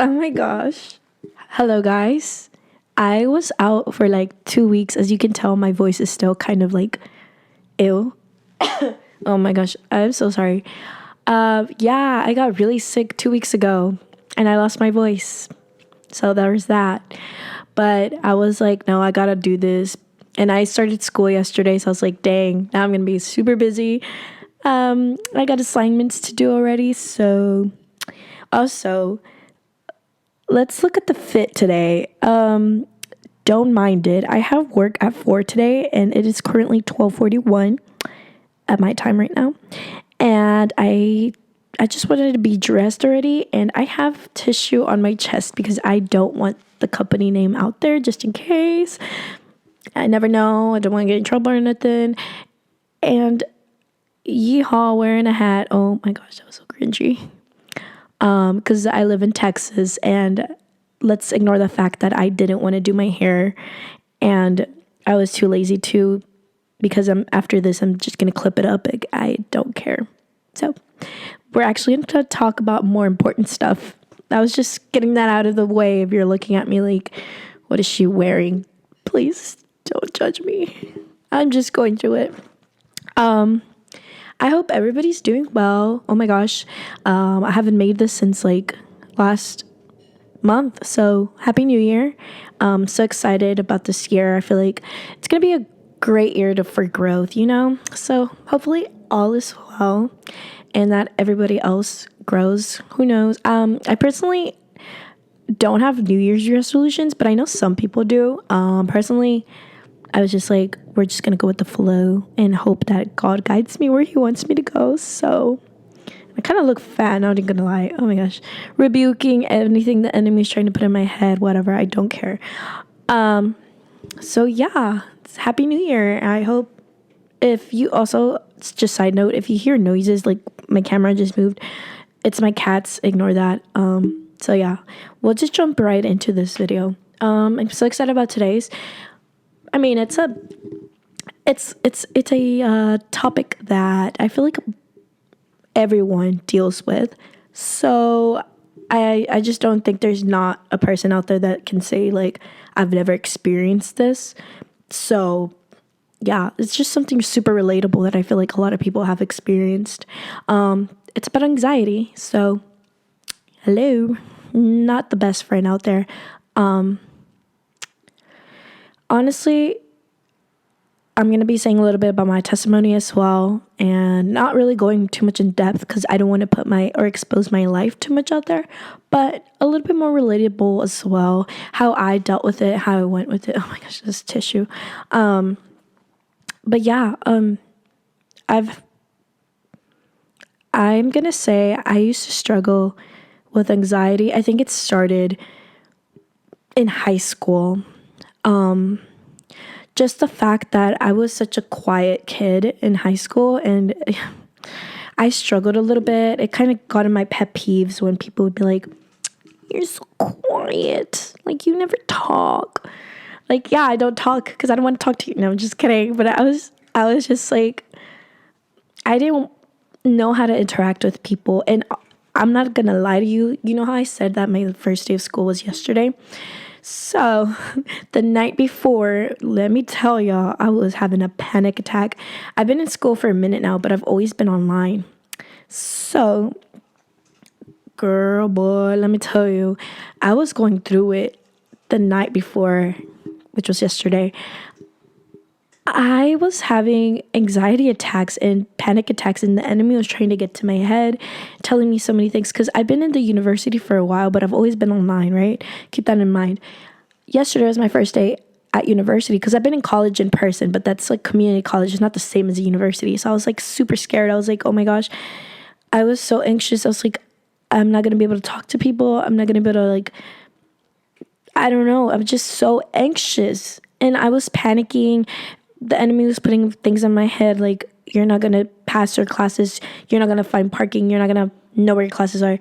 Oh my gosh. Hello, guys. I was out for like 2 weeks. As you can tell, my voice is still kind of like ill. Oh my gosh. I'm so sorry. Yeah, I got really sick 2 weeks ago and I lost my voice. So there was that. But I was like, no, I gotta do this. And I started school yesterday. So I was like, dang, now I'm gonna be super busy. I got assignments to do already. So also, let's look at the fit today. Don't mind it. I have work at 4 today and it is currently 12:41 at my time right now. And I just wanted to be dressed already, and I have tissue on my chest because I don't want the company name out there just in case. I never know. I don't want to get in trouble or nothing. And yeehaw, wearing a hat. Oh my gosh, that was so cringy. Because I live in Texas, and let's ignore the fact that I didn't want to do my hair and I was too lazy to, because after this I'm just gonna clip it up. I don't care. So we're actually going to talk about more important stuff. I was just getting that out of the way. If you're looking at me like, what is she wearing? Please don't judge me. I'm just going through it. I hope everybody's doing well. Oh my gosh. I haven't made this since like last month. So happy new year. So excited about this year. I feel like it's going to be a great year for growth, you know? So hopefully all is well and that everybody else grows. Who knows? I personally don't have New Year's resolutions, but I know some people do. Personally, I was just like, we're just gonna go with the flow and hope that God guides me where he wants me to go. So I kind of look fat, not even gonna lie. Oh my gosh. Rebuking anything the enemy's trying to put in my head, whatever. I don't care. So yeah, it's Happy New Year. I hope if you also, just side note, if you hear noises, like my camera just moved, it's my cats. Ignore that. So yeah, we'll just jump right into this video. I'm so excited about today's. I mean, it's a topic that I feel like everyone deals with. So I just don't think there's not a person out there that can say like, I've never experienced this. So yeah, it's just something super relatable that I feel like a lot of people have experienced. It's about anxiety. So hello, not the best friend out there. Honestly, I'm going to be saying a little bit about my testimony as well, and not really going too much in depth because I don't want to put expose my life too much out there, but a little bit more relatable as well. How I dealt with it, how I went with it. Oh my gosh, this tissue. But yeah, I'm going to say I used to struggle with anxiety. I think it started in high school. Just the fact that I was such a quiet kid in high school and I struggled a little bit. It kind of got in my pet peeves when people would be like, you're so quiet. Like, you never talk. Like, yeah, I don't talk because I don't want to talk to you. No, I'm just kidding. But I was just like, I didn't know how to interact with people. And I'm not going to lie to you. You know how I said that my first day of school was yesterday? So the night before, let me tell y'all, I was having a panic attack. I've been in school for a minute now, but I've always been online. So, girl, boy, let me tell you, I was going through it the night before, which was yesterday. I was having anxiety attacks and panic attacks, and the enemy was trying to get to my head, telling me so many things, because I've been in the university for a while, but I've always been online, right? Keep that in mind. Yesterday was my first day at university, because I've been in college in person, but that's like community college. It's not the same as a university. So I was like super scared. I was like, oh my gosh. I was so anxious. I was like, I'm not going to be able to talk to people. I'm not going to be able to like, I don't know. I was just so anxious and I was panicking. The enemy was putting things in my head like, you're not going to pass your classes. You're not going to find parking. You're not going to know where your classes are.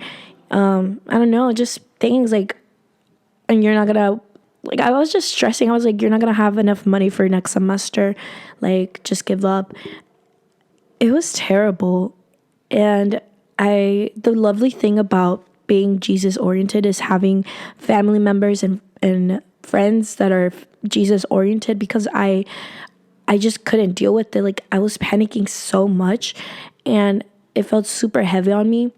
I don't know, just things like, and you're not going to, like, I was just stressing. I was like, you're not going to have enough money for next semester. Like, just give up. It was terrible. And the lovely thing about being Jesus oriented is having family members and friends that are Jesus oriented, because I just couldn't deal with it. Like, I was panicking so much, and it felt super heavy on me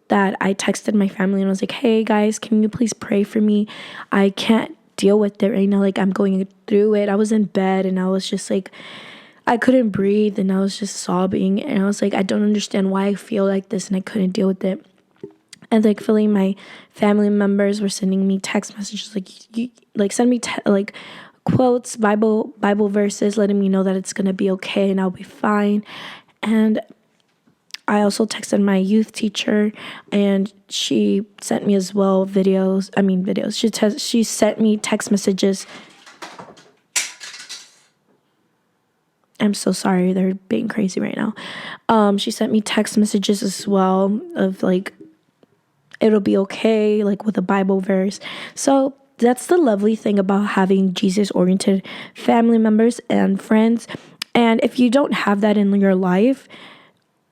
that I texted my family and I was like, hey guys, can you please pray for me? I can't deal with it right now. Like, I'm going through it. I was in bed and I was just like, I couldn't breathe and I was just sobbing. And I was like, I don't understand why I feel like this, and I couldn't deal with it. And thankfully, my family members were sending me text messages like send me like quotes, Bible verses, letting me know that it's gonna be okay and I'll be fine. And I also texted my youth teacher, and she sent me as well videos. She sent me text messages. I'm so sorry, they're being crazy right now. She sent me text messages as well of like, it'll be okay, like with a Bible verse. So that's the lovely thing about having Jesus-oriented family members and friends. And if you don't have that in your life,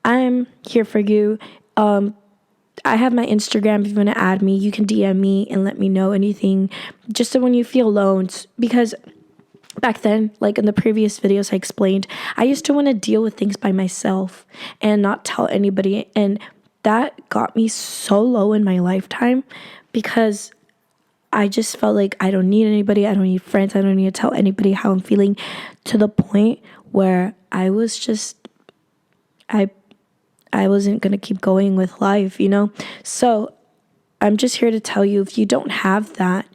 I'm here for you. I have my Instagram. If you want to add me, you can DM me and let me know anything, just so when you feel alone. Because back then, like in the previous videos I explained, I used to want to deal with things by myself and not tell anybody. And that got me so low in my lifetime, because I just felt like I don't need anybody. I don't need friends. I don't need to tell anybody how I'm feeling, to the point where I was just, I wasn't going to keep going with life, you know? So I'm just here to tell you, if you don't have that,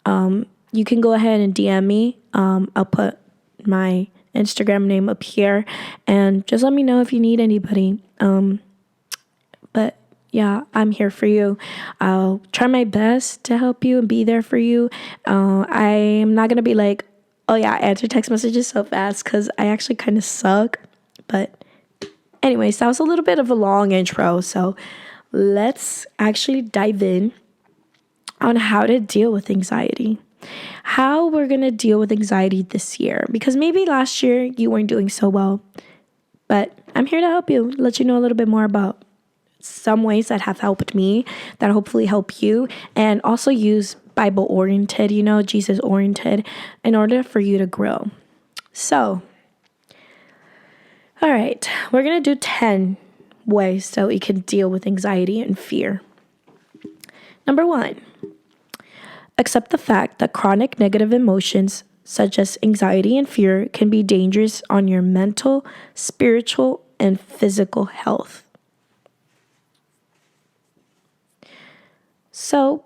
you can go ahead and DM me. I'll put my Instagram name up here, and just let me know if you need anybody. But yeah, I'm here for you. I'll try my best to help you and be there for you. I am not going to be like, oh yeah, answer text messages so fast, because I actually kind of suck. But anyways, that was a little bit of a long intro. So let's actually dive in on how to deal with anxiety. How we're going to deal with anxiety this year. Because maybe last year you weren't doing so well. But I'm here to help you, let you know a little bit more about some ways that have helped me, that hopefully help you, and also use Bible oriented, Jesus oriented, in order for you to grow. So, all right, we're going to do 10 ways that we can deal with anxiety and fear. Number 1, accept the fact that chronic negative emotions such as anxiety and fear can be dangerous on your mental, spiritual, and physical health. So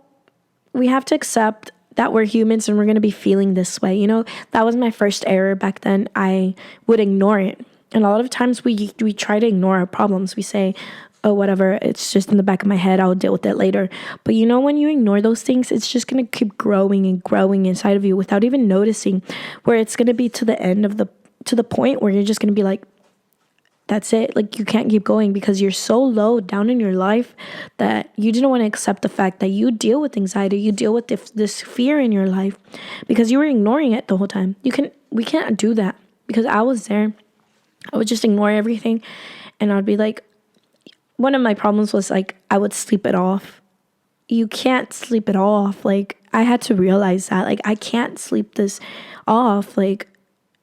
we have to accept that we're humans and we're going to be feeling this way. That was my first error back then. I would ignore it. And a lot of times we try to ignore our problems. We say, oh, whatever, it's just in the back of my head. I'll deal with it later. But when you ignore those things, it's just going to keep growing and growing inside of you without even noticing, where it's going to be to the point where you're just going to be like, that's it. Like, you can't keep going because you're so low down in your life that you didn't want to accept the fact that you deal with anxiety. You deal with this fear in your life because you were ignoring it the whole time. We can't do that, because I was there. I would just ignore everything, and I'd be like, one of my problems was like, I would sleep it off. You can't sleep it off. Like, I had to realize that, like, I can't sleep this off. Like,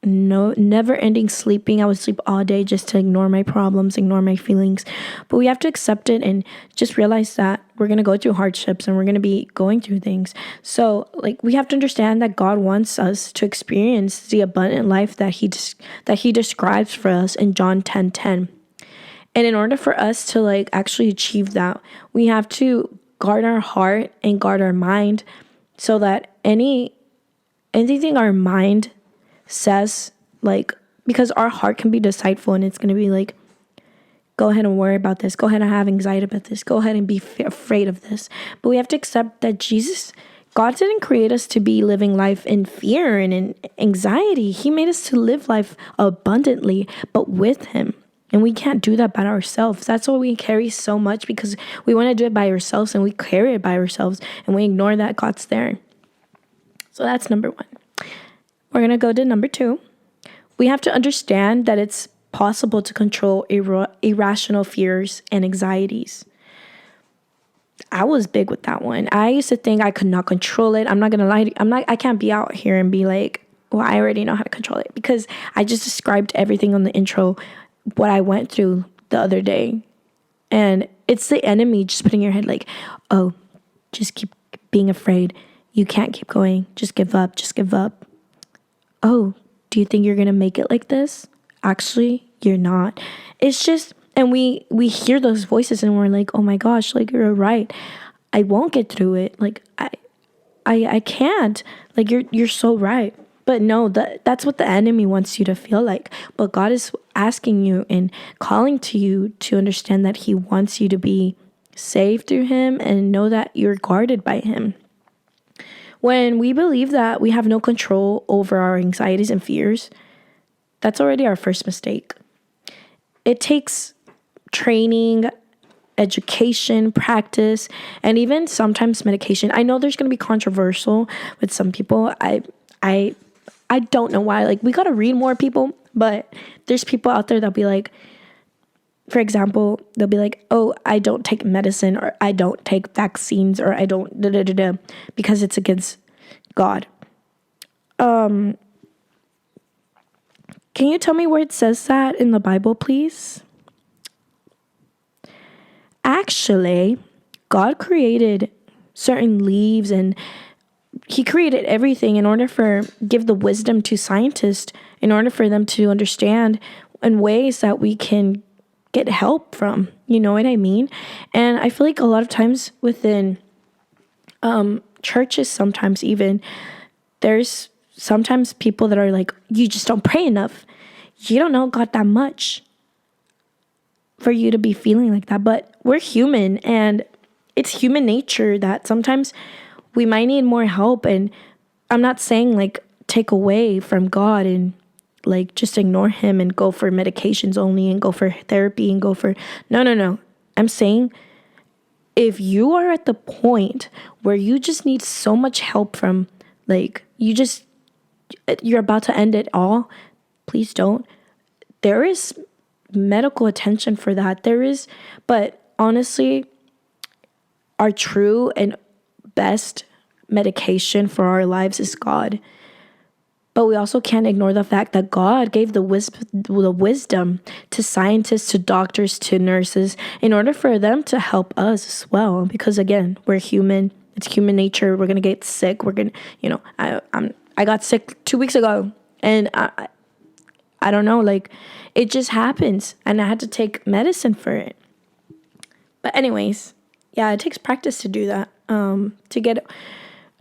no, never ending sleeping. I would sleep all day just to ignore my problems, ignore my feelings. But we have to accept it and just realize that we're going to go through hardships and we're going to be going through things. So, like, we have to understand that God wants us to experience the abundant life that he describes for us in John 10:10. And in order for us to, like, actually achieve that, we have to guard our heart and guard our mind, so that anything our mind says, like, because our heart can be deceitful, and it's going to be like, go ahead and worry about this, go ahead and have anxiety about this, go ahead and be afraid of this. But we have to accept that God didn't create us to be living life in fear and in anxiety. He made us to live life abundantly, but with him. And we can't do that by ourselves. That's why we carry so much, because we want to do it by ourselves, and we carry it by ourselves, and we ignore that God's there. So that's number 1. We're going to go to number 2. We have to understand that it's possible to control irrational fears and anxieties. I was big with that one. I used to think I could not control it. I'm not gonna lie. I can't be out here and be like, well, I already know how to control it, because I just described everything on the intro, what I went through the other day. And it's the enemy just putting in your head like, oh, just keep being afraid. You can't keep going. Just give up. Just give up. Oh, do you think you're going to make it like this? Actually, you're not. It's just, and we hear those voices and we're like, oh my gosh, like, you're right. I won't get through it. Like, I can't. Like, you're so right. But no, that's what the enemy wants you to feel like. But God is asking you and calling to you to understand that he wants you to be saved through him and know that you're guarded by him. When we believe that we have no control over our anxieties and fears, that's already our first mistake. It takes training, education, practice, and even sometimes medication. I know there's going to be controversial with some people. I don't know why. Like, we got to read more, people, but there's people out there that'll be like, for example, they'll be like, oh, I don't take medicine, or I don't take vaccines, or I don't because it's against God. Can you tell me where it says that in the Bible, please? Actually, God created certain leaves, and he created everything in order for give the wisdom to scientists in order for them to understand in ways that we can get help from. You know what I mean? And I feel like a lot of times within churches, sometimes even, there's sometimes people that are like, you just don't pray enough. You don't know God that much for you to be feeling like that. But we're human, and it's human nature that sometimes we might need more help. And I'm not saying like take away from God and like just ignore him and go for medications only and go for therapy and go for no. I'm saying if you are at the point where you just need so much help from, like, you're about to end it all, please don't. There is medical attention for that. There is, but honestly, our true and best medication for our lives is God. But we also can't ignore the fact that God gave the wisdom to scientists, to doctors, to nurses, in order for them to help us as well. Because again, we're human. It's human nature. We're gonna get sick. We're gonna, I got sick 2 weeks ago, and I don't know, like, it just happens, and I had to take medicine for it. But anyways, yeah, it takes practice to do that.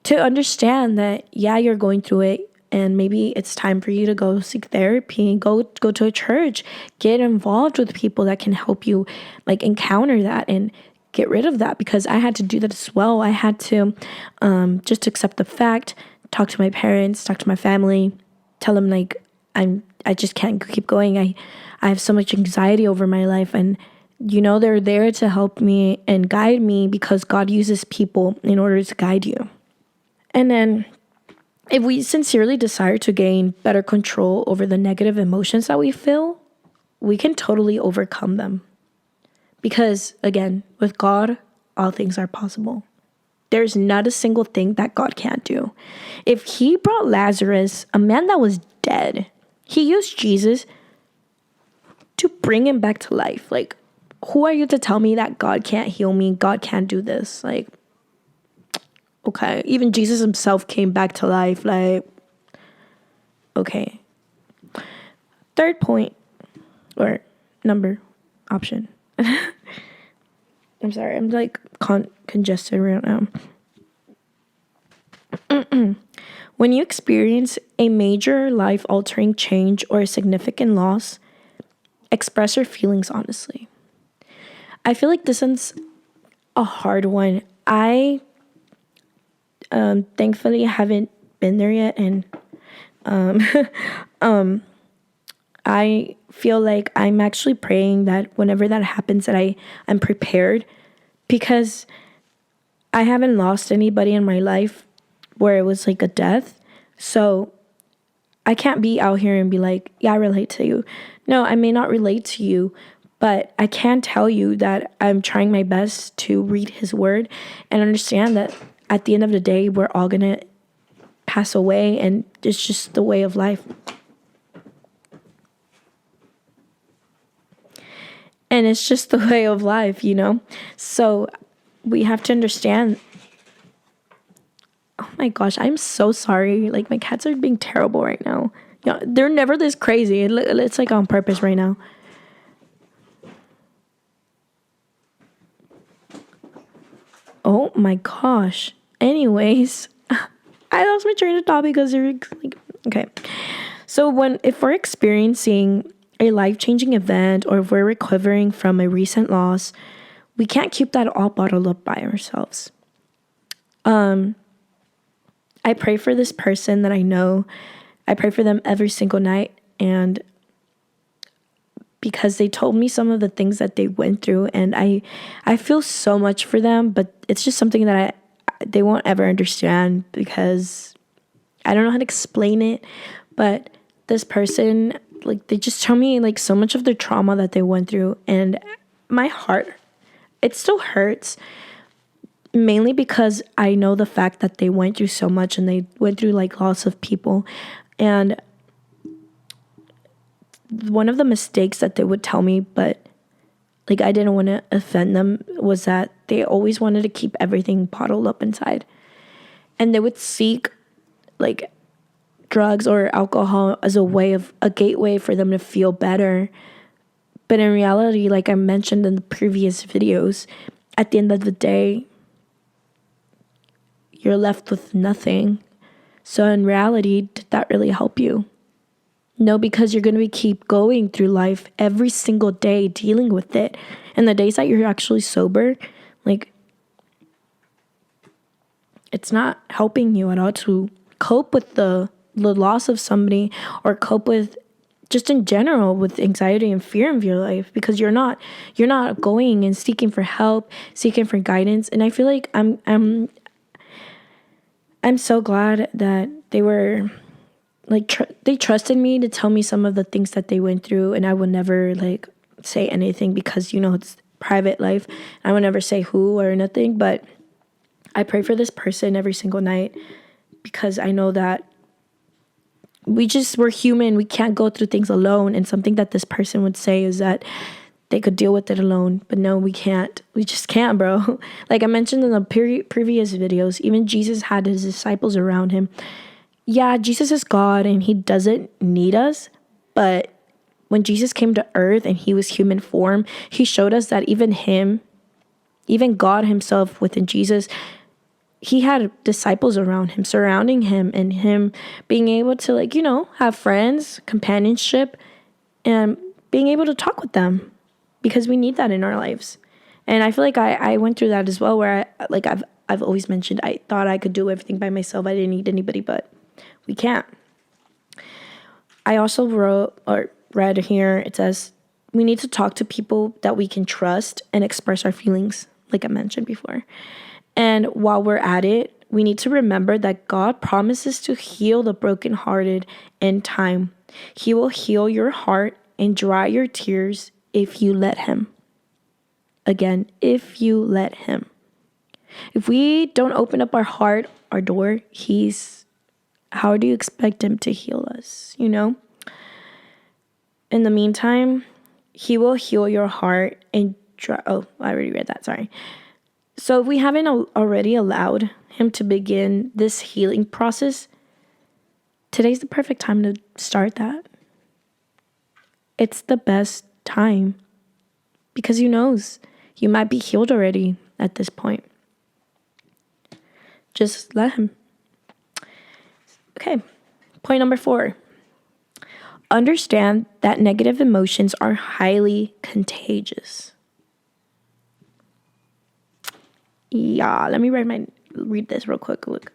To understand that, yeah, you're going through it, and maybe it's time for you to go seek therapy, go to a church, get involved with people that can help you, like, encounter that and get rid of that. Because I had to do that as well. I had to just accept the fact, talk to my parents, talk to my family, tell them like I just can't keep going. I have so much anxiety over my life, and they're there to help me and guide me, because God uses people in order to guide you. And then if we sincerely desire to gain better control over the negative emotions that we feel, we can totally overcome them. Because again, with God, all things are possible. There's not a single thing that God can't do. If he brought Lazarus, a man that was dead, he used Jesus to bring him back to life. Like, who are you to tell me that God can't heal me? God can't do this. Like, okay. Even Jesus himself came back to life. Like, okay. Third point, or number, option. I'm sorry. I'm like congested right now. When you experience a major life-altering change or a significant loss, express your feelings honestly. I feel like this one's a hard one. I thankfully haven't been there yet, and I feel like I'm actually praying that whenever that happens, that I'm prepared, because I haven't lost anybody in my life where it was like a death. So I can't be out here and be like, yeah, I relate to you. No, I may not relate to you, But I can tell you that I'm trying my best to read his word and understand that at the end of the day, we're all going to pass away, and it's just the way of life. And it's just the way of life, So we have to understand. Oh my gosh, I'm so sorry. Like, my cats are being terrible right now. Yeah, they're never this crazy. It's like on purpose right now. Oh my gosh. Anyways, I lost my train of thought because they're like, okay. So if we're experiencing a life-changing event, or if we're recovering from a recent loss, we can't keep that all bottled up by ourselves. I pray for this person that I know. I pray for them every single night, and because they told me some of the things that they went through, and I feel so much for them, but it's just something that they won't ever understand, because I don't know how to explain it. But this person, like, they just tell me like so much of the trauma that they went through, and my heart, it still hurts, mainly because I know the fact that they went through so much, and they went through like lots of people. And one of the mistakes that they would tell me, but like I didn't want to offend them, was that they always wanted to keep everything bottled up inside. And they would seek like drugs or alcohol as a gateway for them to feel better. But in reality, like I mentioned in the previous videos, at the end of the day, you're left with nothing. So in reality, did that really help you? No, because you're going to keep going through life every single day dealing with it. And the days that you're actually sober, like, it's not helping you at all to cope with the loss of somebody, or cope with just in general with anxiety and fear of your life, because you're not going and seeking for help, seeking for guidance. And I feel like I'm so glad that they were like they trusted me to tell me some of the things that they went through, and I would never like say anything, because it's private life. I would never say who or nothing, but I pray for this person every single night, because I know that we're human. We can't go through things alone. And something that this person would say is that they could deal with it alone, but no, we can't. We just can't, bro. Like I mentioned in the previous videos, even Jesus had his disciples around him. Yeah, Jesus is God and he doesn't need us, but when Jesus came to earth and he was human form, he showed us that even God himself within Jesus, he had disciples around him, surrounding him, and him being able to have friends, companionship, and being able to talk with them, because we need that in our lives. And I feel like I went through that as well, where I've always mentioned I thought I could do everything by myself. I didn't need anybody, but we can't. I also read here, it says we need to talk to people that we can trust and express our feelings, like I mentioned before. And while we're at it, we need to remember that God promises to heal the brokenhearted in time. He will heal your heart and dry your tears if you let him. Again, if you let him. If we don't open up our heart, our door, how do you expect him to heal us, In the meantime, he will heal your heart and I already read that, sorry. So if we haven't already allowed him to begin this healing process, today's the perfect time to start that. It's the best time, because who knows? You might be healed already at this point. Just let him. Okay, point number 4. Understand that negative emotions are highly contagious. Yeah, let me read this real quick. Look.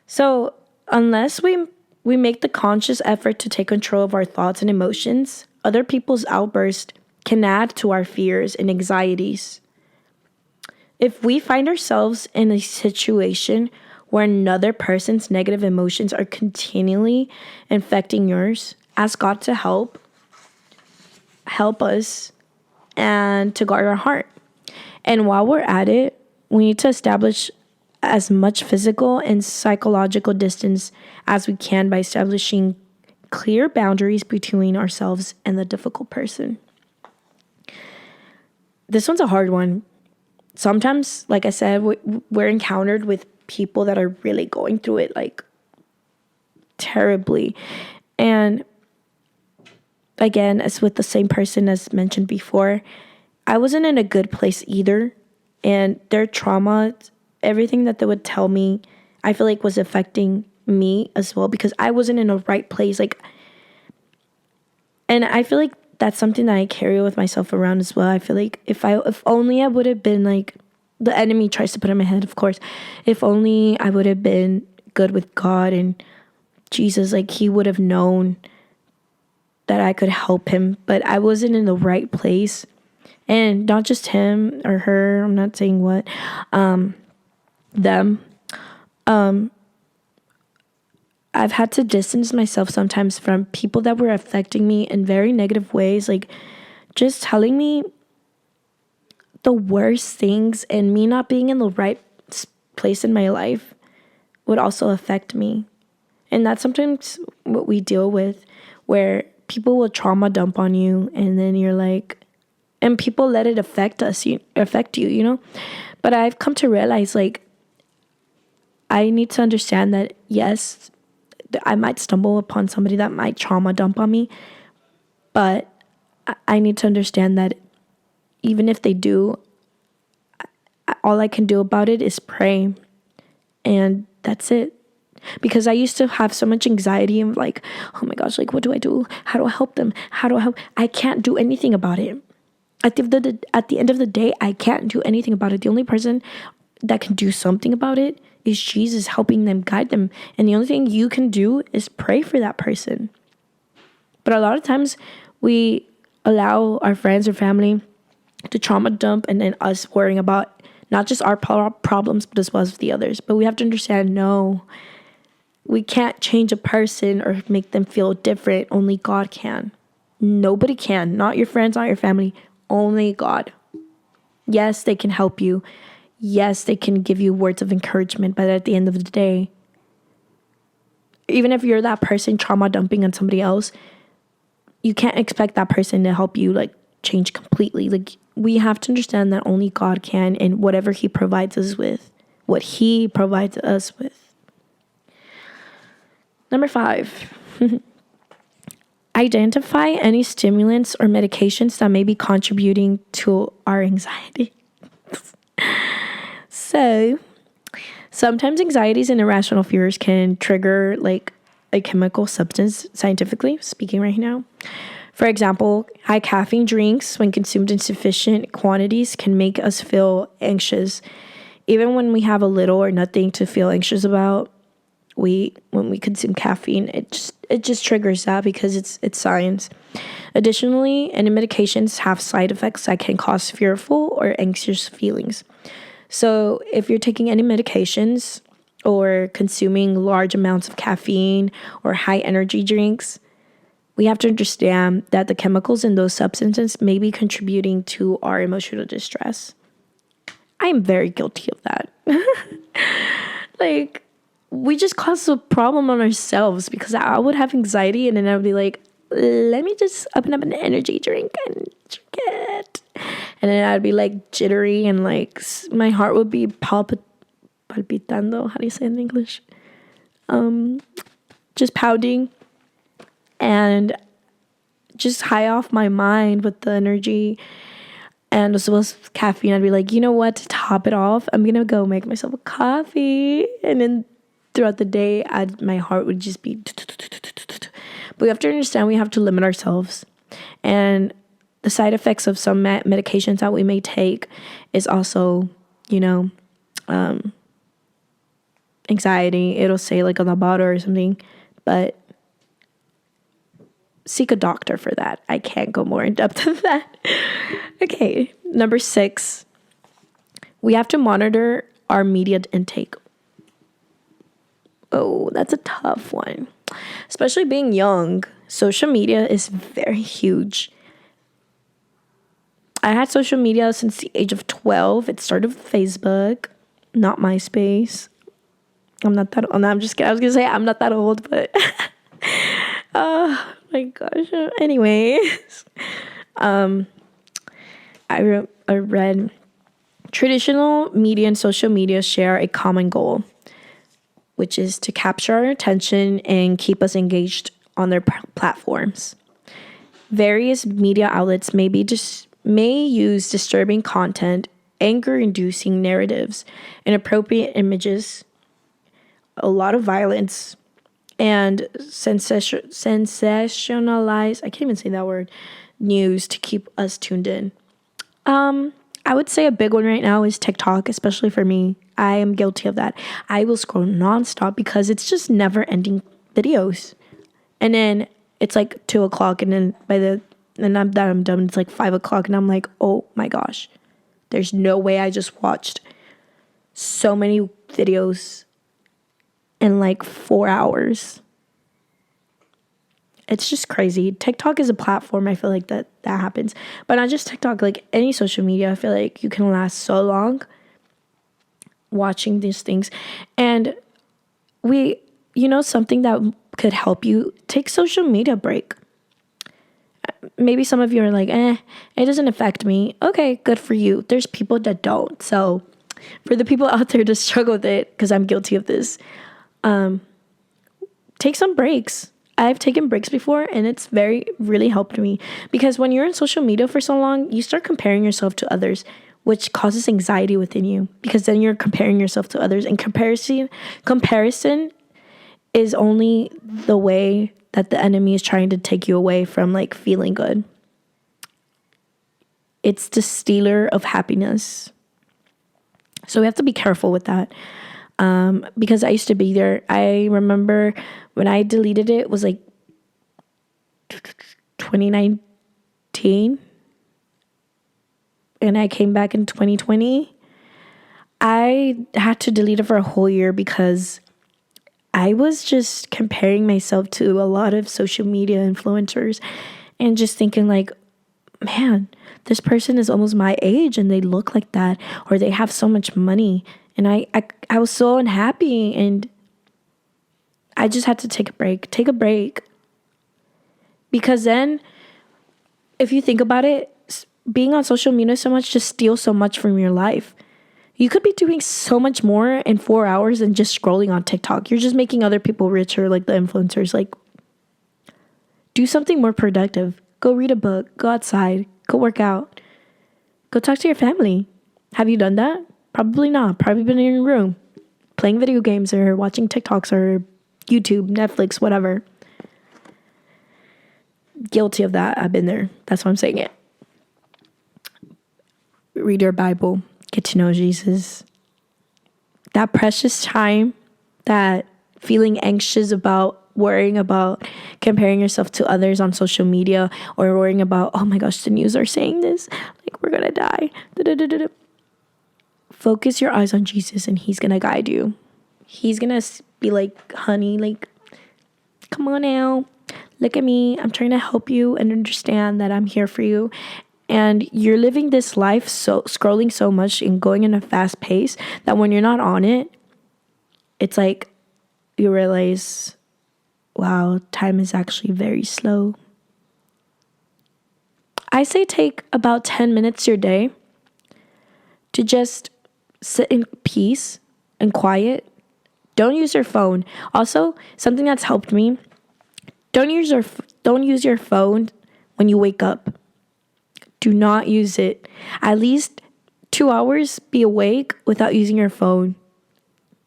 So, unless we make the conscious effort to take control of our thoughts and emotions, other people's outbursts can add to our fears and anxieties. If we find ourselves in a situation where another person's negative emotions are continually infecting yours, ask God to help us and to guard our heart. And while we're at it, we need to establish as much physical and psychological distance as we can by establishing clear boundaries between ourselves and the difficult person. This one's a hard one. Sometimes, like I said, we're encountered with people that are really going through it like terribly. And again, as with the same person as mentioned before, I wasn't in a good place either. And their trauma, everything that they would tell me, I feel like was affecting me as well because I wasn't in the right place. And I feel like that's something that I carry with myself around as well. I feel like if only I would have been like, the enemy tries to put in my head, of course. If only I would have been good with God and Jesus, like he would have known that I could help him. But I wasn't in the right place. And not just him or her, I'm not saying what, them. I've had to distance myself sometimes from people that were affecting me in very negative ways, like just telling me the worst things, and me not being in the right place in my life would also affect me. And that's sometimes what we deal with, where people will trauma dump on you, and then you're like, and people let it affect you, you know? But I've come to realize, like, I need to understand that, yes, I might stumble upon somebody that might trauma dump on me, but I need to understand that even if they do, all I can do about it is pray. And that's it. Because I used to have so much anxiety and like, oh my gosh, like, what do I do? How do I help them? How do I help? I can't do anything about it. At the end of the day, I can't do anything about it. The only person that can do something about it is Jesus, helping them, guide them. And the only thing you can do is pray for that person. But a lot of times we allow our friends or family to trauma dump, and then us worrying about not just our problems, but as well as the others. But we have to understand, no, we can't change a person or make them feel different. Only God can. Nobody can. Not your friends, not your family. Only God. Yes, they can help you. Yes, they can give you words of encouragement. But at the end of the day, even if you're that person trauma dumping on somebody else, you can't expect that person to help you like change completely. Like, we have to understand that only God can, and whatever he provides us with, what he provides us with. Number 5, identify any stimulants or medications that may be contributing to our anxiety. So, sometimes anxieties and irrational fears can trigger like a chemical substance, scientifically speaking right now. For example, high caffeine drinks, when consumed in sufficient quantities, can make us feel anxious. Even when we have a little or nothing to feel anxious about, when we consume caffeine, it just triggers that because it's science. Additionally, any medications have side effects that can cause fearful or anxious feelings. So if you're taking any medications or consuming large amounts of caffeine or high energy drinks, we have to understand that the chemicals in those substances may be contributing to our emotional distress. I am very guilty of that. Like, we just cause a problem on ourselves, because I would have anxiety and then I would be like, let me just open up an energy drink and drink it. And then I'd be like jittery and like my heart would be palpitando. How do you say it in English? Just pounding. And just high off my mind with the energy and as well as caffeine. I'd be like, you know what, to top it off, I'm gonna go make myself a coffee. And then throughout the day, my heart would just be. But we have to understand, we have to limit ourselves. And the side effects of some medications that we may take is also, anxiety. It'll say like on the bottle or something, but seek a doctor for that. I can't go more in depth than that. Okay, number 6, we have to monitor our media intake. Oh, that's a tough one. Especially being young, social media is very huge. I had social media since the age of 12. It started with Facebook, not MySpace. I'm not that old. No, I'm just kidding. I was going to say I'm not that old, but oh my gosh. Anyways, I read traditional media and social media share a common goal, which is to capture our attention and keep us engaged on their platforms. Various media outlets may use disturbing content, anger-inducing narratives, inappropriate images, a lot of violence, and sensationalized, I can't even say that word, news to keep us tuned in. I would say a big one right now is TikTok, especially for me. I am guilty of that. I will scroll nonstop because it's just never-ending videos. And then it's like 2 o'clock, and then I'm done. It's like 5 o'clock, and I'm like, oh my gosh, there's no way I just watched so many videos in like 4 hours. It's just crazy. TikTok is a platform, I feel like that happens. But not just TikTok, like any social media, I feel like you can last so long watching these things. And something that could help you, take social media break. Maybe some of you are like, it doesn't affect me. Okay, good for you. There's people that don't. So for the people out there that struggle with it, because I'm guilty of this, take some breaks. I've taken breaks before, and it's really helped me. Because when you're on social media for so long, you start comparing yourself to others, which causes anxiety within you. Because then you're comparing yourself to others. And comparison is only the way that the enemy is trying to take you away from like feeling good. It's the stealer of happiness. So we have to be careful with that. Because I used to be there. I remember when I deleted it was like 2019, and I came back in 2020. I had to delete it for a whole year because I was just comparing myself to a lot of social media influencers and just thinking like, man, this person is almost my age and they look like that, or they have so much money. And I was so unhappy, and I just had to take a break. Because then, if you think about it, being on social media so much just steals so much from your life. You could be doing so much more in 4 hours than just scrolling on TikTok. You're just making other people richer, like the influencers. Like, do something more productive. Go read a book. Go outside. Go work out. Go talk to your family. Have you done that? Probably not. Probably been in your room playing video games or watching TikToks or YouTube, Netflix, whatever. Guilty of that. I've been there. That's why I'm saying it. Read your Bible. Get to know Jesus. That precious time, that feeling anxious about, worrying about comparing yourself to others on social media, or worrying about, oh my gosh, the news are saying this, like we're gonna die. Focus your eyes on Jesus, and he's gonna guide you. He's gonna be like, honey, like, come on now, look at me. I'm trying to help you and understand that I'm here for you. And you're living this life so scrolling so much and going in a fast pace that when you're not on it, it's like you realize, wow, time is actually very slow. I say take about 10 minutes your day to just sit in peace and quiet. Don't use your phone. Also, something that's helped me, don't use your phone when you wake up. Do not use it. At least 2 hours be awake without using your phone.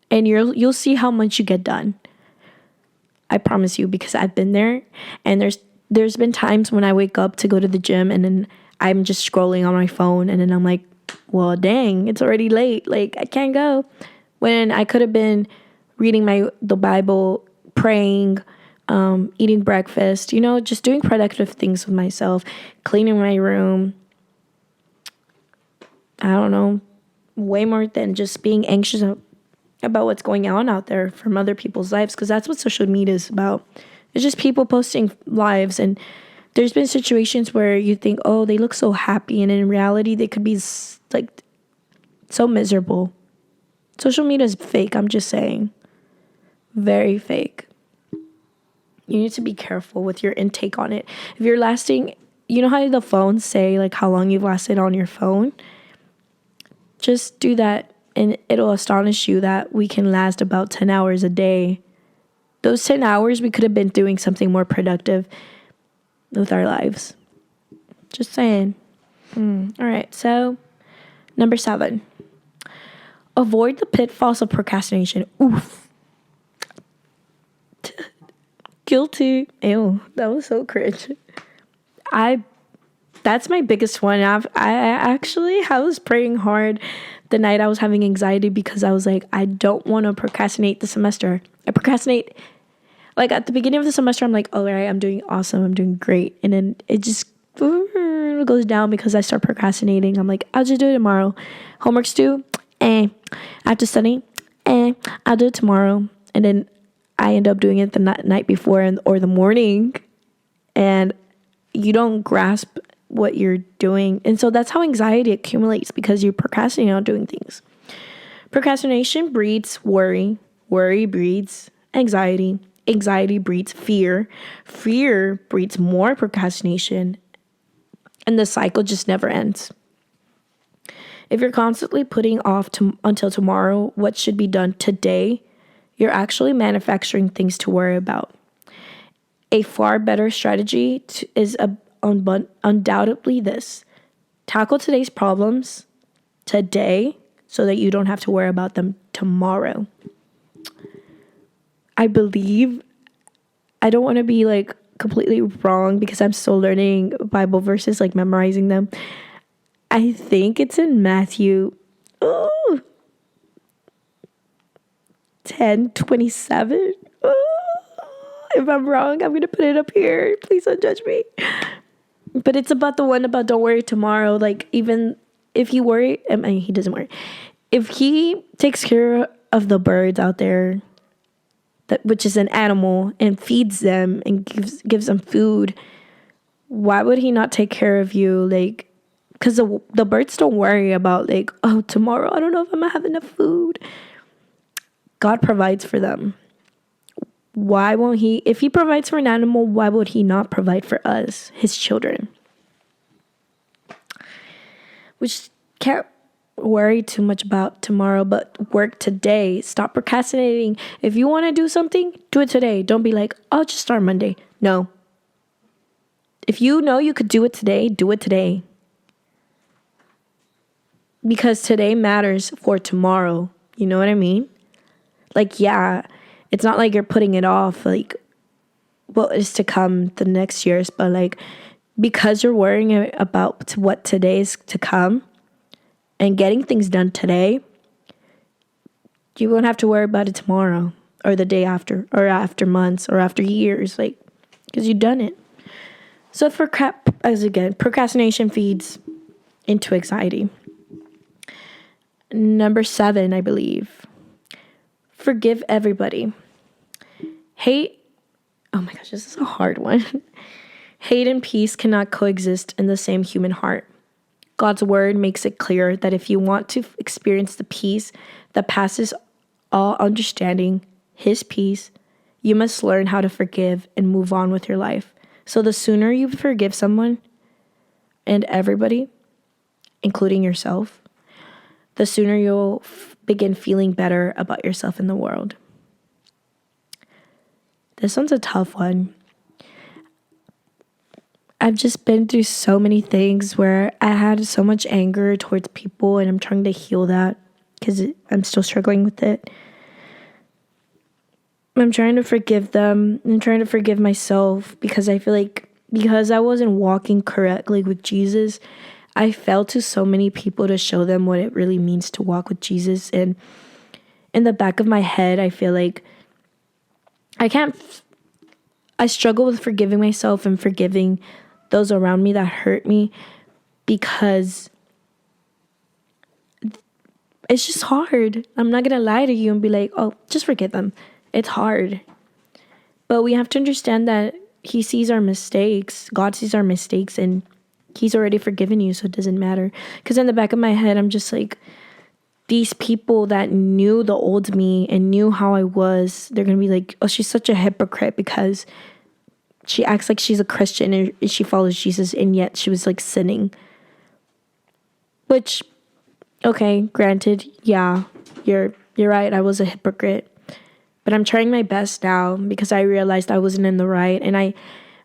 And you'll see how much you get done. I promise you, because I've been there, and there's been times when I wake up to go to the gym, and then I'm just scrolling on my phone, and then I'm like, well, dang, it's already late. Like, I can't go. When I could have been reading the Bible, praying, eating breakfast, just doing productive things with myself, cleaning my room. I don't know, way more than just being anxious about what's going on out there from other people's lives, because that's what social media is about. It's just people posting lives, and there's been situations where you think, oh, they look so happy, and in reality they could be like so miserable. Social media is fake, I'm just saying. Very fake. You need to be careful with your intake on it. If you're lasting, you know how the phones say like how long you've lasted on your phone? Just do that and it'll astonish you that we can last about 10 hours a day. Those 10 hours we could have been doing something more productive with our lives. Just saying. All right, so number 7. Avoid the pitfalls of procrastination. Oof. Guilty. Ew, that was so cringe. That's my biggest one. I was praying hard the night I was having anxiety because I was like, I don't want to procrastinate the semester. I procrastinate. Like at the beginning of the semester, I'm like, all right, I'm doing awesome. I'm doing great. And then it just goes down because I start procrastinating. I'm like, I'll just do it tomorrow. Homework's due. I have to study. I'll do it tomorrow. And then I end up doing it the night before or the morning. And you don't grasp what you're doing. And so that's how anxiety accumulates because you're procrastinating on doing things. Procrastination breeds worry. Worry breeds anxiety. Anxiety breeds fear. Fear breeds more procrastination. And the cycle just never ends. If you're constantly putting off until tomorrow what should be done today, you're actually manufacturing things to worry about. A far better strategy is undoubtedly this. Tackle today's problems today so that you don't have to worry about them tomorrow. I believe, I don't want to be like completely wrong because I'm still learning Bible verses, like memorizing them. I think it's in Matthew 10:27. If I'm wrong, I'm going to put it up here. Please don't judge me. But it's about the one about don't worry tomorrow. Like even if you worry, I mean, he doesn't worry. If he takes care of the birds out there, which is an animal, and feeds them and gives them food, why would he not take care of you? Like, because the birds don't worry about like, oh, tomorrow, I don't know if I'm going to have enough food. God provides for them. Why won't he? If he provides for an animal, why would he not provide for us, his children? Which can't worry too much about tomorrow, but work today. Stop procrastinating. If you want to do something, do it today. Don't be like, I'll just start Monday. No. If you know you could do it today, do it today. Because today matters for tomorrow. You know what I mean? Like, yeah, it's not like you're putting it off, like, what is to come the next years, but like, because you're worrying about what today is to come and getting things done today, you won't have to worry about it tomorrow or the day after or after months or after years, like, because you've done it. So procrastination feeds into anxiety. Number 7, I believe. Forgive everybody. Oh my gosh, this is a hard one. Hate and peace cannot coexist in the same human heart. God's word makes it clear that if you want to experience the peace that passes all understanding, his peace, you must learn how to forgive and move on with your life. So the sooner you forgive someone and everybody, including yourself, the sooner you'll begin feeling better about yourself in the world. This one's a tough one. I've just been through so many things where I had so much anger towards people, and I'm trying to heal that because I'm still struggling with it. I'm trying to forgive them. I'm trying to forgive myself because I feel like because I wasn't walking correctly with Jesus, I fell to so many people to show them what it really means to walk with Jesus. And in the back of my head, I feel like I struggle with forgiving myself and forgiving those around me that hurt me because it's just hard. I'm not going to lie to you and be like, oh, just forget them. It's hard. But we have to understand that he sees our mistakes. God sees our mistakes, and he's already forgiven you, so it doesn't matter. Because in the back of my head, I'm just like, these people that knew the old me and knew how I was, they're going to be like, oh, she's such a hypocrite because she acts like she's a Christian and she follows Jesus, and yet she was like sinning. Which, okay, granted, yeah, you're right. I was a hypocrite. But I'm trying my best now because I realized I wasn't in the right. And I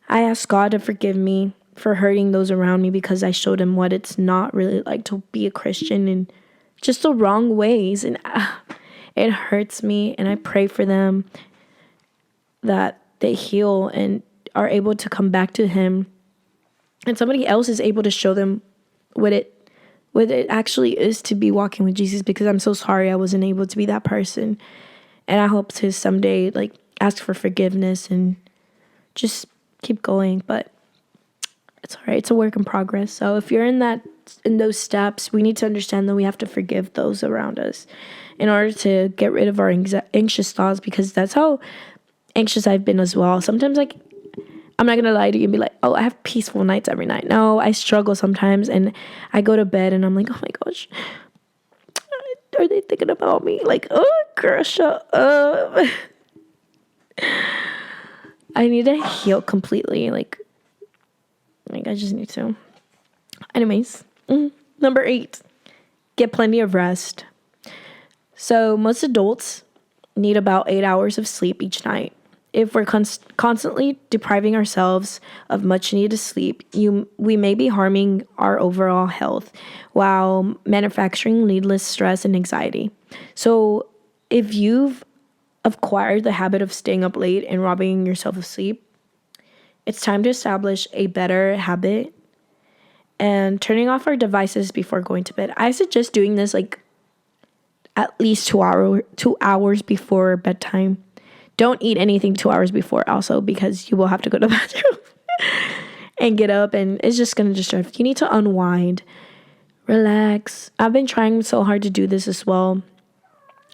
asked God to forgive me for hurting those around me because I showed him what it's not really like to be a Christian in just the wrong ways. And it hurts me. And I pray for them that they heal and are able to come back to him. And somebody else is able to show them what it actually is to be walking with Jesus, because I'm so sorry I wasn't able to be that person. And I hope to someday like ask for forgiveness and just keep going. But it's all right. It's a work in progress. So if you're in those steps, we need to understand that we have to forgive those around us in order to get rid of our anxious thoughts, because that's how anxious I've been as well. Sometimes, like, I'm not going to lie to you and be like, oh, I have peaceful nights every night. No, I struggle sometimes, and I go to bed and I'm like, oh my gosh, are they thinking about me? Like, oh, girl, shut up. I need to heal completely. Like I just need to. Anyways, number 8, get plenty of rest. So most adults need about 8 hours of sleep each night. If we're constantly depriving ourselves of much needed sleep, we may be harming our overall health while manufacturing needless stress and anxiety. So if you've acquired the habit of staying up late and robbing yourself of sleep, it's time to establish a better habit and turning off our devices before going to bed. I suggest doing this like at least 2 hours before bedtime. Don't eat anything 2 hours before also, because you will have to go to the bathroom and get up, and it's just going to disturb. You need to unwind, relax. I've been trying so hard to do this as well.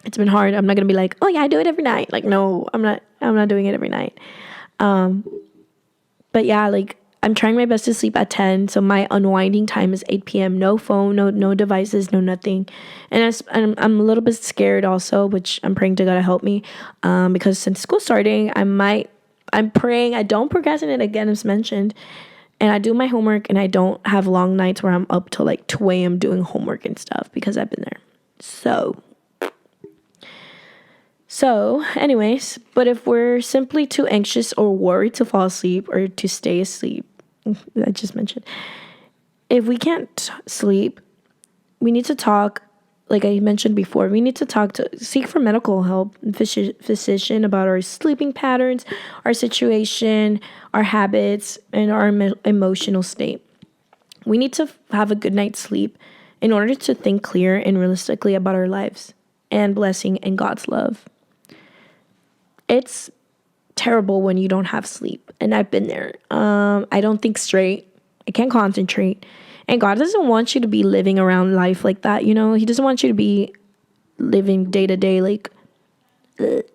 It's been hard. I'm not going to be like, oh yeah, I do it every night. Like, no, I'm not doing it every night. But yeah, like, I'm trying my best to sleep at 10. So my unwinding time is 8 p.m. No phone, no devices, no nothing. And I'm a little bit scared also, which I'm praying to God to help me. Because since school's starting, I'm praying I don't procrastinate again, as mentioned. And I do my homework, and I don't have long nights where I'm up till like 2 a.m. doing homework and stuff, because I've been there. So anyways, but if we're simply too anxious or worried to fall asleep or to stay asleep, I just mentioned, if we can't sleep, we need to talk, like I mentioned before, we need to seek for medical help, physician about our sleeping patterns, our situation, our habits, and our emotional state. We need to have a good night's sleep in order to think clear and realistically about our lives and blessing and God's love. It's terrible when you don't have sleep, and I've been there. I don't think straight. I can't concentrate. And God doesn't want you to be living around life like that, you know? He doesn't want you to be living day to day like like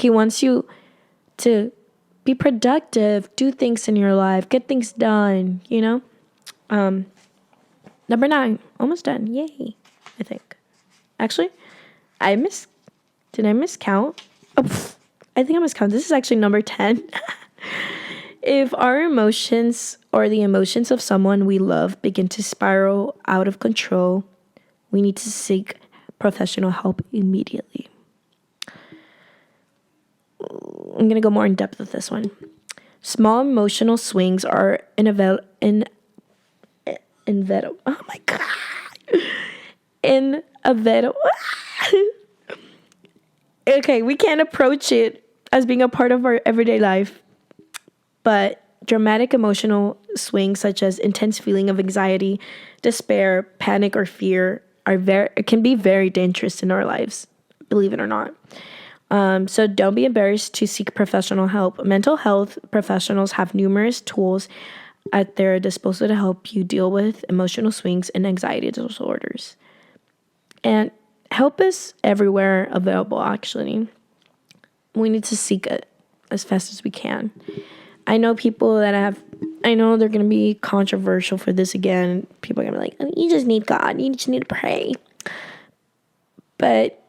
he wants you to be productive, do things in your life, get things done, you know? Number 9, almost done. Yay, I think. Actually, did I miscount? Oh, I think I miscounted. This is actually number 10. If our emotions or the emotions of someone we love begin to spiral out of control, we need to seek professional help immediately. I'm going to go more in depth with this one. Small emotional swings are inevitable. Oh my God. Inevitable. Okay, we can't approach it as being a part of our everyday life. But dramatic emotional swings such as intense feeling of anxiety, despair, panic, or fear can be very dangerous in our lives, believe it or not. So don't be embarrassed to seek professional help. Mental health professionals have numerous tools at their disposal to help you deal with emotional swings and anxiety disorders. And help is everywhere available, actually. We need to seek it. as fast as we can. I know they're going to be controversial for this again. People are going to be like, oh, you just need God. You just need to pray. But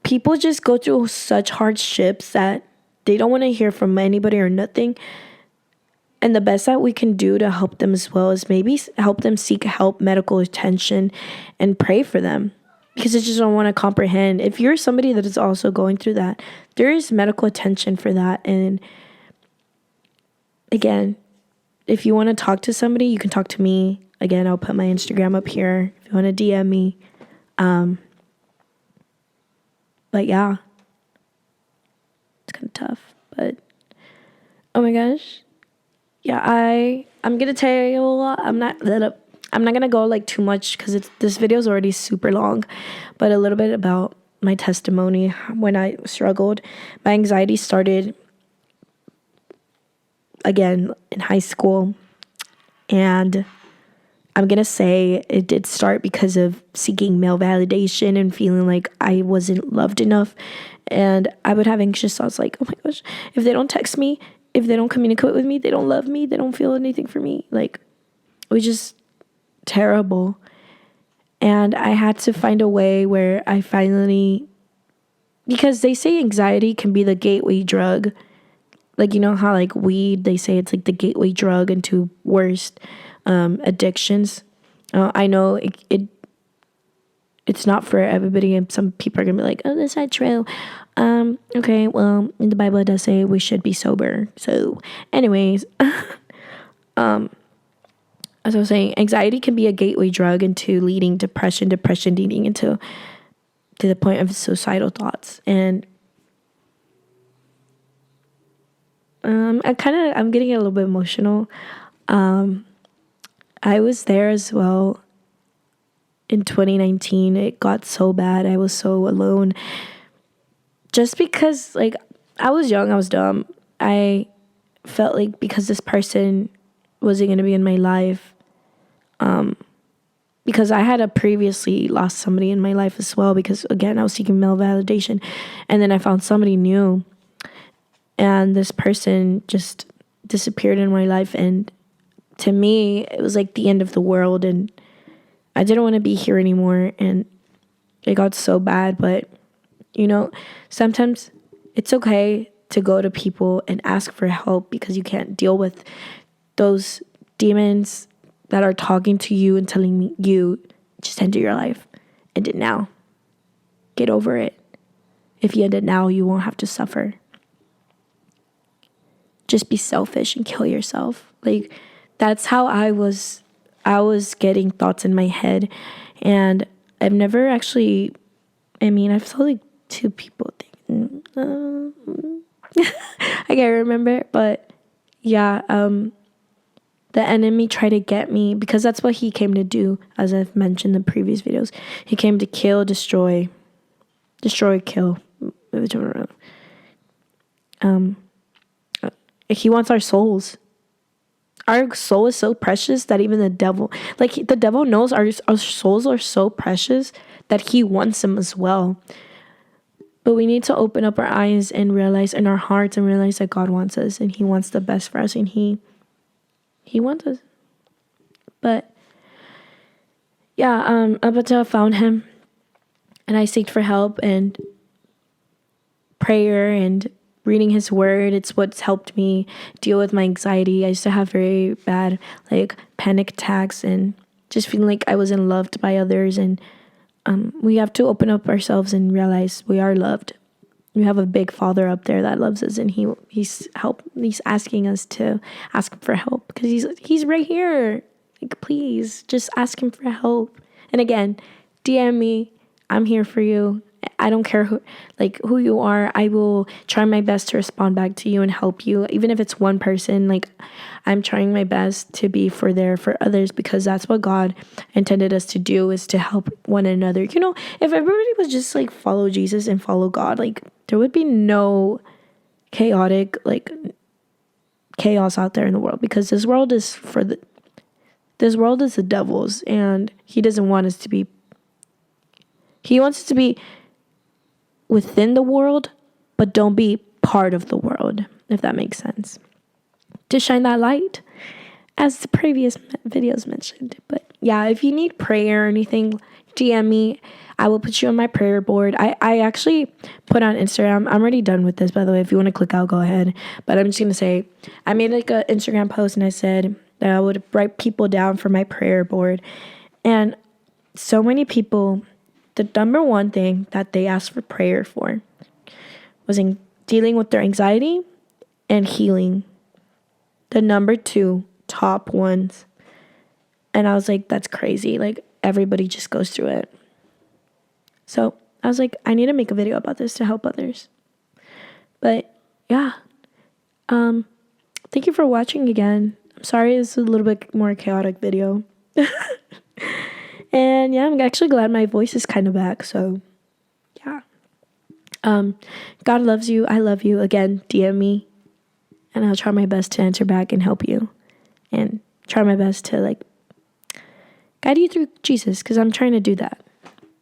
people just go through such hardships that they don't want to hear from anybody or nothing. And the best that we can do to help them as well is maybe help them seek help, medical attention, and pray for them. Because they just don't want to comprehend. If you're somebody that is also going through that, there is medical attention for that. And again, if you want to talk to somebody, you can talk to me. Again, I'll put my Instagram up here if you want to DM me. But yeah, it's kind of tough. But oh my gosh. Yeah, I'm gonna tell you a lot. I'm not gonna go like too much because this video is already super long, but a little bit about my testimony. When I struggled, my anxiety started again in high school, and I'm gonna say it did start because of seeking male validation and feeling like I wasn't loved enough, and I would have anxious thoughts like, oh my gosh, if they don't text me, if they don't communicate with me, they don't love me, they don't feel anything for me. Like, it was just terrible. And I had to find a way where I finally, because they say anxiety can be the gateway drug. Like, you know how like weed, they say it's like the gateway drug into worst addictions. I know it's not for everybody, and some people are gonna be like, oh, that's not true. Okay, well, in the Bible it does say we should be sober. So anyways, as I was saying, anxiety can be a gateway drug into leading depression leading into to the point of suicidal thoughts. And I'm getting a little bit emotional. I was there as well in 2019. It got so bad. I was so alone. Just because, like, I was young, I was dumb. I felt like because this person wasn't going to be in my life, because I had previously lost somebody in my life as well, because, again, I was seeking male validation, and then I found somebody new, and this person just disappeared in my life, and to me, it was like the end of the world, and I didn't want to be here anymore, and it got so bad. But you know, sometimes it's okay to go to people and ask for help because you can't deal with those demons that are talking to you and telling you just end your life. End it now. Get over it. If you end it now, you won't have to suffer. Just be selfish and kill yourself. Like, that's how I was getting thoughts in my head. And I've never actually, I've told like 2 people think, I can't remember, but yeah, the enemy tried to get me because that's what he came to do, as I've mentioned in the previous videos. He came to kill, destroy, kill. He wants our souls. Our soul is so precious that even the devil knows our souls are so precious that he wants them as well. But we need to open up our eyes and realize in our hearts and realize that God wants us and he wants the best for us and he wants us. But yeah, up until I found him and I seeked for help and prayer and reading his word, it's what's helped me deal with my anxiety. I used to have very bad panic attacks and just feeling like I wasn't loved by others. And we have to open up ourselves and realize we are loved. We have a big Father up there that loves us, and he's asking us to ask him for help because he's right here. Like, please just ask him for help. And again, DM me. I'm here for you. I don't care who you are. I will try my best to respond back to you and help you. Even if it's one person, I'm trying my best to be there for others because that's what God intended us to do, is to help one another. You know, if everybody was just follow Jesus and follow God, there would be no chaotic chaos out there in the world, because this world is the devil's, and he doesn't want us to be. He wants us to be within the world, but don't be part of the world, if that makes sense, to shine that light, as the previous videos mentioned. But yeah, if you need prayer or anything, DM me. I will put you on my prayer board. I actually put on Instagram. I'm already done with this, by the way. If you want to click out, go ahead. But I'm just going to say, I made like an Instagram post and I said that I would write people down for my prayer board. And so many people, the number one thing that they asked for prayer for was in dealing with their anxiety and healing. The number two top ones. And I was like, that's crazy. Like, everybody just goes through it. So I was like, I need to make a video about this to help others. But yeah, thank you for watching again. I'm sorry it's a little bit more chaotic video. And yeah, I'm actually glad my voice is kind of back. So yeah, God loves you. I love you. Again, DM me and I'll try my best to answer back and help you and try my best to like guide you through Jesus, because I'm trying to do that.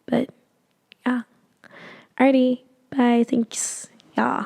But yeah. Alrighty. Bye. Thanks. Yeah.